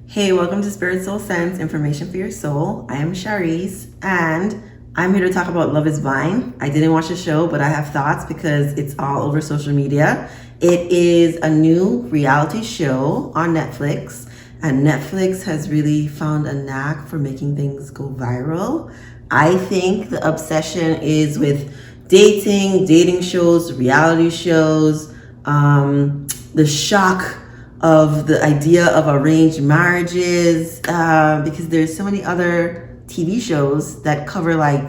Hey, welcome to Spirit Soul Sense, information for your soul. I am Shareece, and I'm here to talk about Love is Blind. I didn't watch the show, but I have thoughts because it's all over social media. It is a new reality show on Netflix, and Netflix has really found a knack for making things go viral. I think the obsession is with dating shows, reality shows, the shock of the idea of arranged marriages, because there's so many other TV shows that cover like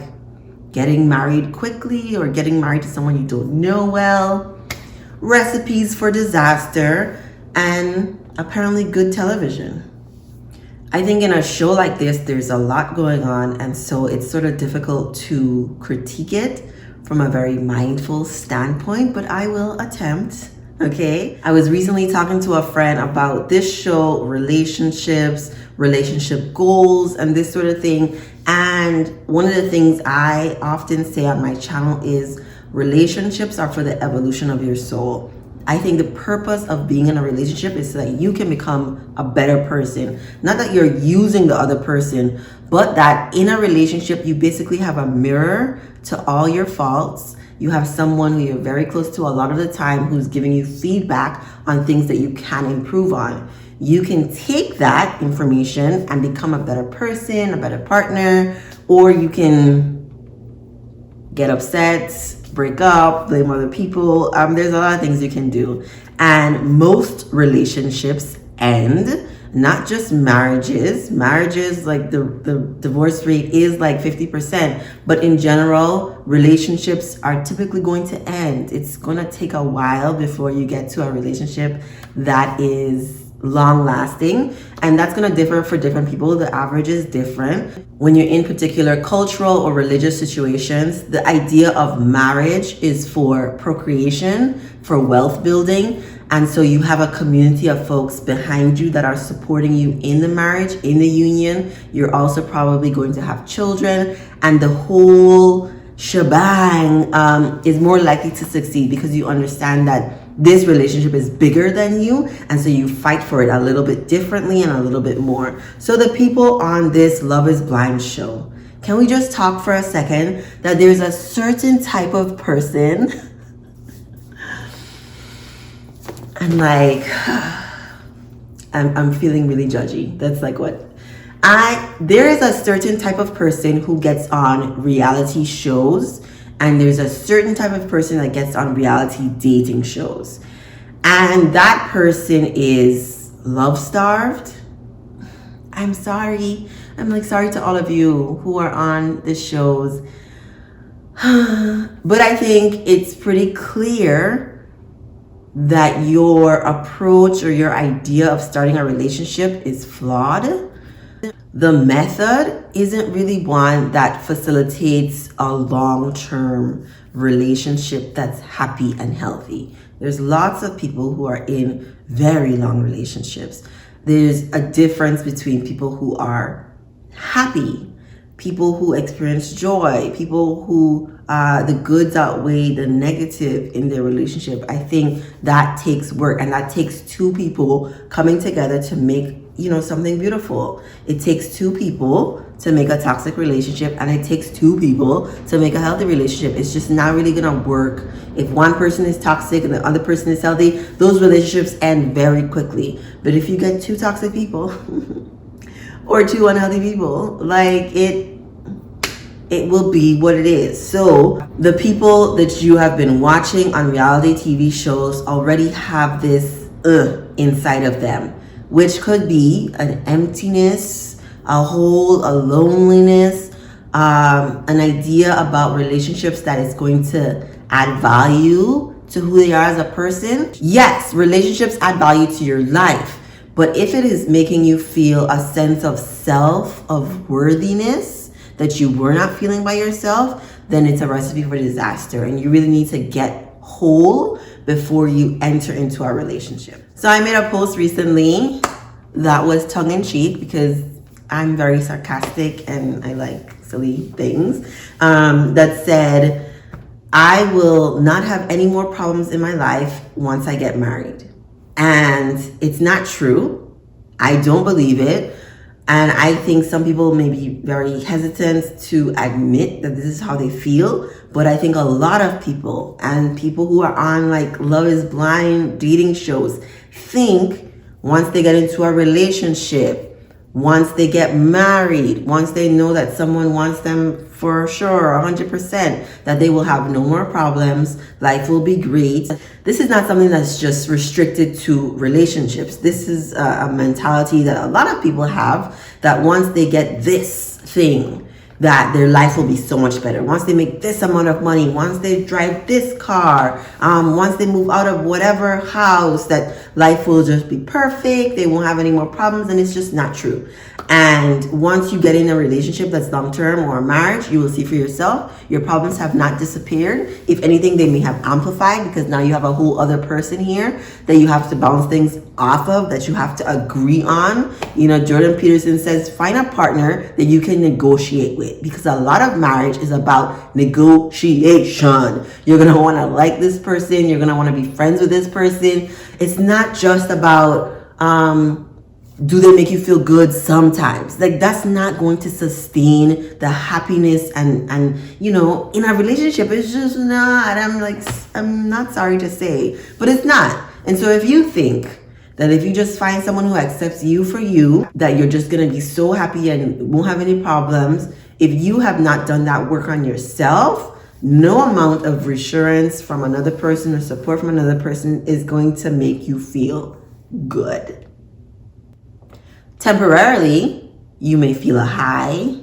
getting married quickly or getting married to someone you don't know well, recipes for disaster, and apparently good television. I think in a show like this, there's a lot going on, and so it's sort of difficult to critique it from a very mindful standpoint, but I will attempt. Okay. I was recently talking to a friend about this show, relationships, relationship goals, and this sort of thing. And one of the things I often say on my channel is relationships are for the evolution of your soul. I think the purpose of being in a relationship is so that you can become a better person. Not that you're using the other person, but that in a relationship, you basically have a mirror to all your faults. You have someone who you're very close to a lot of the time who's giving you feedback on things that you can improve on. You can take that information and become a better person, a better partner, or you can get upset, break up, blame other people. There's a lot of things you can do. And most relationships end. Not just marriages. Marriages, like the divorce rate is like 50%. But in general, relationships are typically going to end. It's going to take a while before you get to a relationship that is long lasting. And that's going to differ for different people. The average is different. When you're in particular cultural or religious situations, the idea of marriage is for procreation, for wealth building. And so you have a community of folks behind you that are supporting you in the marriage, in the union. You're also probably going to have children, and the whole shebang is more likely to succeed because you understand that this relationship is bigger than you, and so you fight for it a little bit differently and a little bit more. So the people on this Love is Blind show, can we just talk for a second that there's a certain type of person I'm like, I'm feeling really judgy. That's like what there is a certain type of person who gets on reality shows, and there's a certain type of person that gets on reality dating shows. And that person is love starved. I'm sorry. I'm like sorry to all of you who are on the shows. But I think it's pretty clear that your approach or your idea of starting a relationship is flawed. The method isn't really one that facilitates a long-term relationship that's happy and healthy. There's lots of people who are in very long relationships. There's a difference between people who are happy, people who experience joy, people who the goods outweigh the negative in their relationship. I think that takes work, and that takes two people coming together to make, something beautiful. It takes two people to make a toxic relationship, and it takes two people to make a healthy relationship. It's just not really gonna work if one person is toxic and the other person is healthy. Those relationships end very quickly. But if you get two toxic people or two unhealthy people, like it will be what it is. So the people that you have been watching on reality TV shows already have this inside of them, which could be an emptiness, a hole, a loneliness, an idea about relationships that is going to add value to who they are as a person. Yes, relationships add value to your life, but if it is making you feel a sense of self, of worthiness, that you were not feeling by yourself, then it's a recipe for disaster, and you really need to get whole before you enter into a relationship. So I made a post recently that was tongue-in-cheek because I'm very sarcastic and I like silly things, that said, I will not have any more problems in my life once I get married. And it's not true. I don't believe it. And I think some people may be very hesitant to admit that this is how they feel. But I think a lot of people, and people who are on like Love is Blind dating shows, think once they get into a relationship, once they get married, once they know that someone wants them for sure, 100%, that they will have no more problems, life will be great. This is not something that's just restricted to relationships. This is a mentality that a lot of people have, that once they get this thing, that their life will be so much better. Once they make this amount of money, once they drive this car, once they move out of whatever house, that life will just be perfect. They won't have any more problems, and it's just not true. And once you get in a relationship that's long-term or a marriage, you will see for yourself, your problems have not disappeared. If anything, they may have amplified, because now you have a whole other person here that you have to bounce things off of, that you have to agree on. You know, Jordan Peterson says, find a partner that you can negotiate with, because a lot of marriage is about negotiation. You're going to want to like this person. You're going to want to be friends with this person. It's not just about, do they make you feel good sometimes? Like, that's not going to sustain the happiness and you know, in a relationship, it's just not. I'm not sorry to say, but it's not. And so if you think that if you just find someone who accepts you for you, that you're just going to be so happy and won't have any problems, if you have not done that work on yourself, no amount of reassurance from another person or support from another person is going to make you feel good. Temporarily, you may feel a high,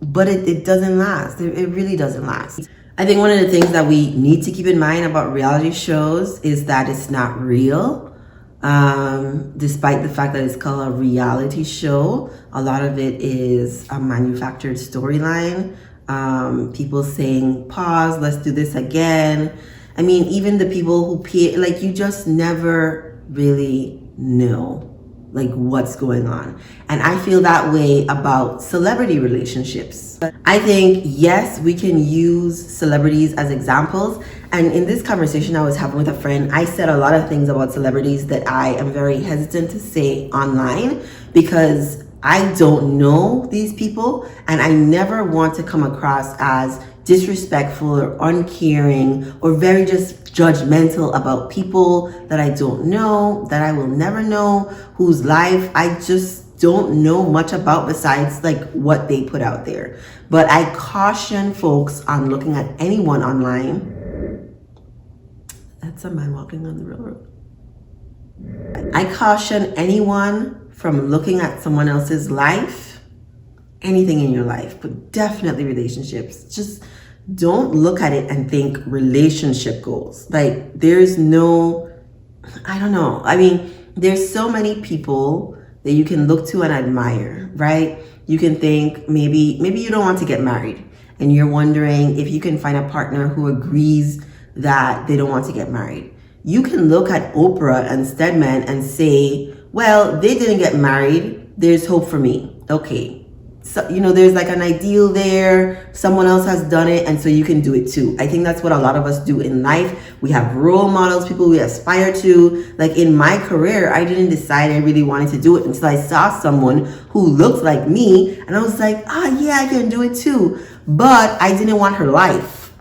but it doesn't last. It really doesn't last. I think one of the things that we need to keep in mind about reality shows is that it's not real. Despite the fact that it's called a reality show, a lot of it is a manufactured storyline. People saying, pause, let's do this again. I mean, even the people who pay, like, you just never really know like what's going on. And I feel that way about celebrity relationships. I think, yes, we can use celebrities as examples. And in this conversation I was having with a friend, I said a lot of things about celebrities that I am very hesitant to say online, because I don't know these people, and I never want to come across as disrespectful or uncaring or very just judgmental about people that I don't know, that I will never know, whose life I just don't know much about besides like what they put out there. But I caution folks on looking at anyone online. That's a man walking on the railroad. I caution anyone from looking at someone else's life, anything in your life, but definitely relationships. Just don't look at it and think relationship goals. Like, there's no, I don't know. I mean, there's so many people that you can look to and admire, right? You can think maybe you don't want to get married, and you're wondering if you can find a partner who agrees that they don't want to get married. You can look at Oprah and Stedman and say, well, they didn't get married. There's hope for me. Okay. So, you know, there's like an ideal there. Someone else has done it, and so you can do it too. I think that's what a lot of us do in life. We have role models, people we aspire to. Like in my career, I didn't decide I really wanted to do it until I saw someone who looked like me, and I was like, yeah, I can do it too. But I didn't want her life.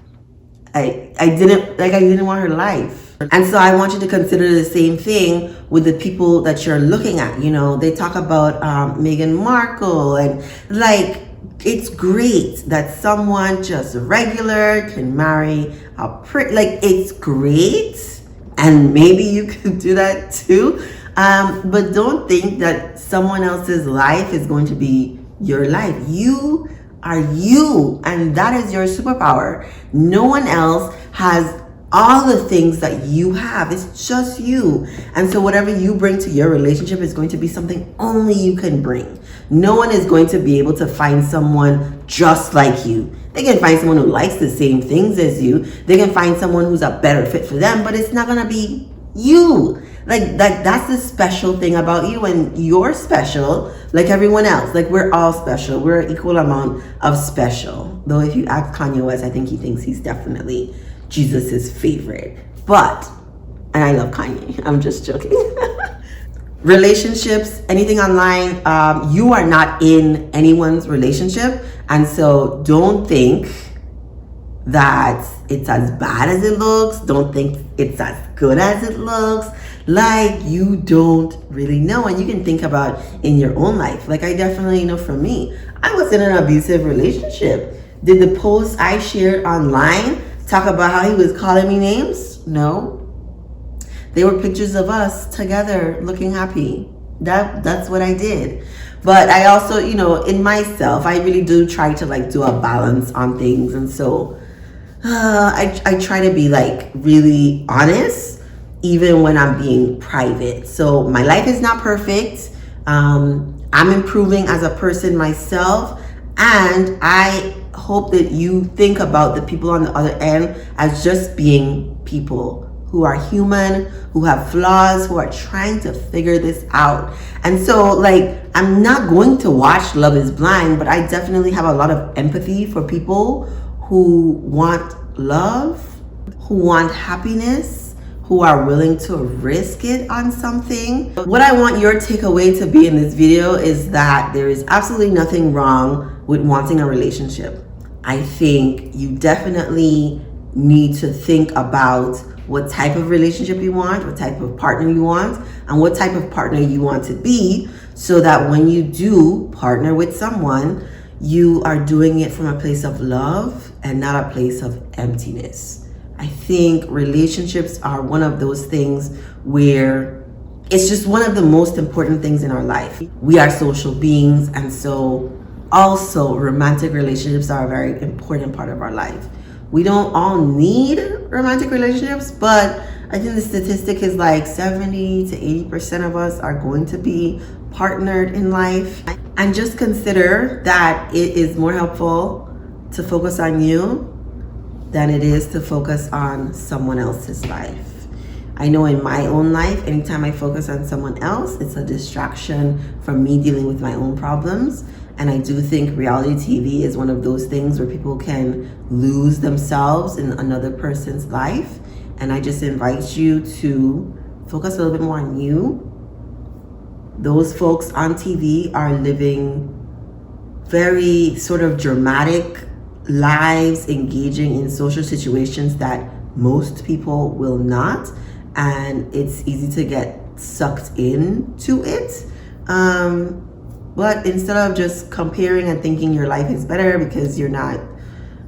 I didn't want her life. And so I want you to consider the same thing with the people that you're looking at. You know, they talk about Meghan Markle, and like, it's great that someone just regular can marry a pretty, like, it's great. And maybe you could do that too. But don't think that someone else's life is going to be your life. You are you, and that is your superpower. No one else has all the things that you have. It's just you. And so whatever you bring to your relationship is going to be something only you can bring. No one is going to be able to find someone just like you. They can find someone who likes the same things as you. They can find someone who's a better fit for them, but it's not going to be you. Like that's the special thing about you, and you're special like everyone else. Like, we're all special. We're an equal amount of special. Though if you ask Kanye West, I think he thinks he's definitely Jesus's favorite. But, and I love Kanye, I'm just joking. relationships, anything online, you are not in anyone's relationship. And so don't think that it's as bad as it looks. Don't think it's as good as it looks. Like, you don't really know. And you can think about in your own life. Like, I definitely know for me, I was in an abusive relationship. Did the posts I shared online talk about how he was calling me names? No. They were pictures of us together looking happy. That's what I did. But I also, in myself, I really do try to like do a balance on things. And so I try to be like really honest, even when I'm being private. So my life is not perfect. I'm improving as a person myself. And I hope that you think about the people on the other end as just being people who are human, who have flaws, who are trying to figure this out. And so, like, I'm not going to watch Love is Blind, but I definitely have a lot of empathy for people who want love, who want happiness, who are willing to risk it on something. What I want your takeaway to be in this video is that there is absolutely nothing wrong with wanting a relationship. I think you definitely need to think about what type of relationship you want, what type of partner you want, and what type of partner you want to be, so that when you do partner with someone, you are doing it from a place of love and not a place of emptiness. I think relationships are one of those things where it's just one of the most important things in our life. We are social beings, and so also romantic relationships are a very important part of our life. We don't all need romantic relationships, but I think the statistic is like 70 to 80% of us are going to be partnered in life. And just consider that it is more helpful to focus on you than it is to focus on someone else's life. I know in my own life, anytime I focus on someone else, it's a distraction from me dealing with my own problems. And I do think reality TV is one of those things where people can lose themselves in another person's life. And I just invite you to focus a little bit more on you. Those folks on TV are living very sort of dramatic lives, engaging in social situations that most people will not. And it's easy to get sucked into it. But instead of just comparing and thinking your life is better because you're not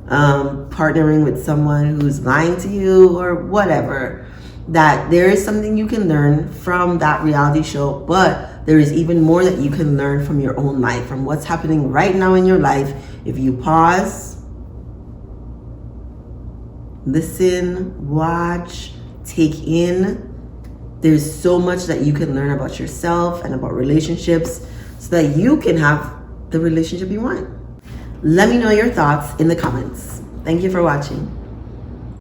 partnering with someone who's lying to you or whatever, that there is something you can learn from that reality show, but there is even more that you can learn from your own life, from what's happening right now in your life. If you pause, listen, watch, take in, there's so much that you can learn about yourself and about relationships, so that you can have the relationship you want. Let me know your thoughts in the comments. Thank you for watching.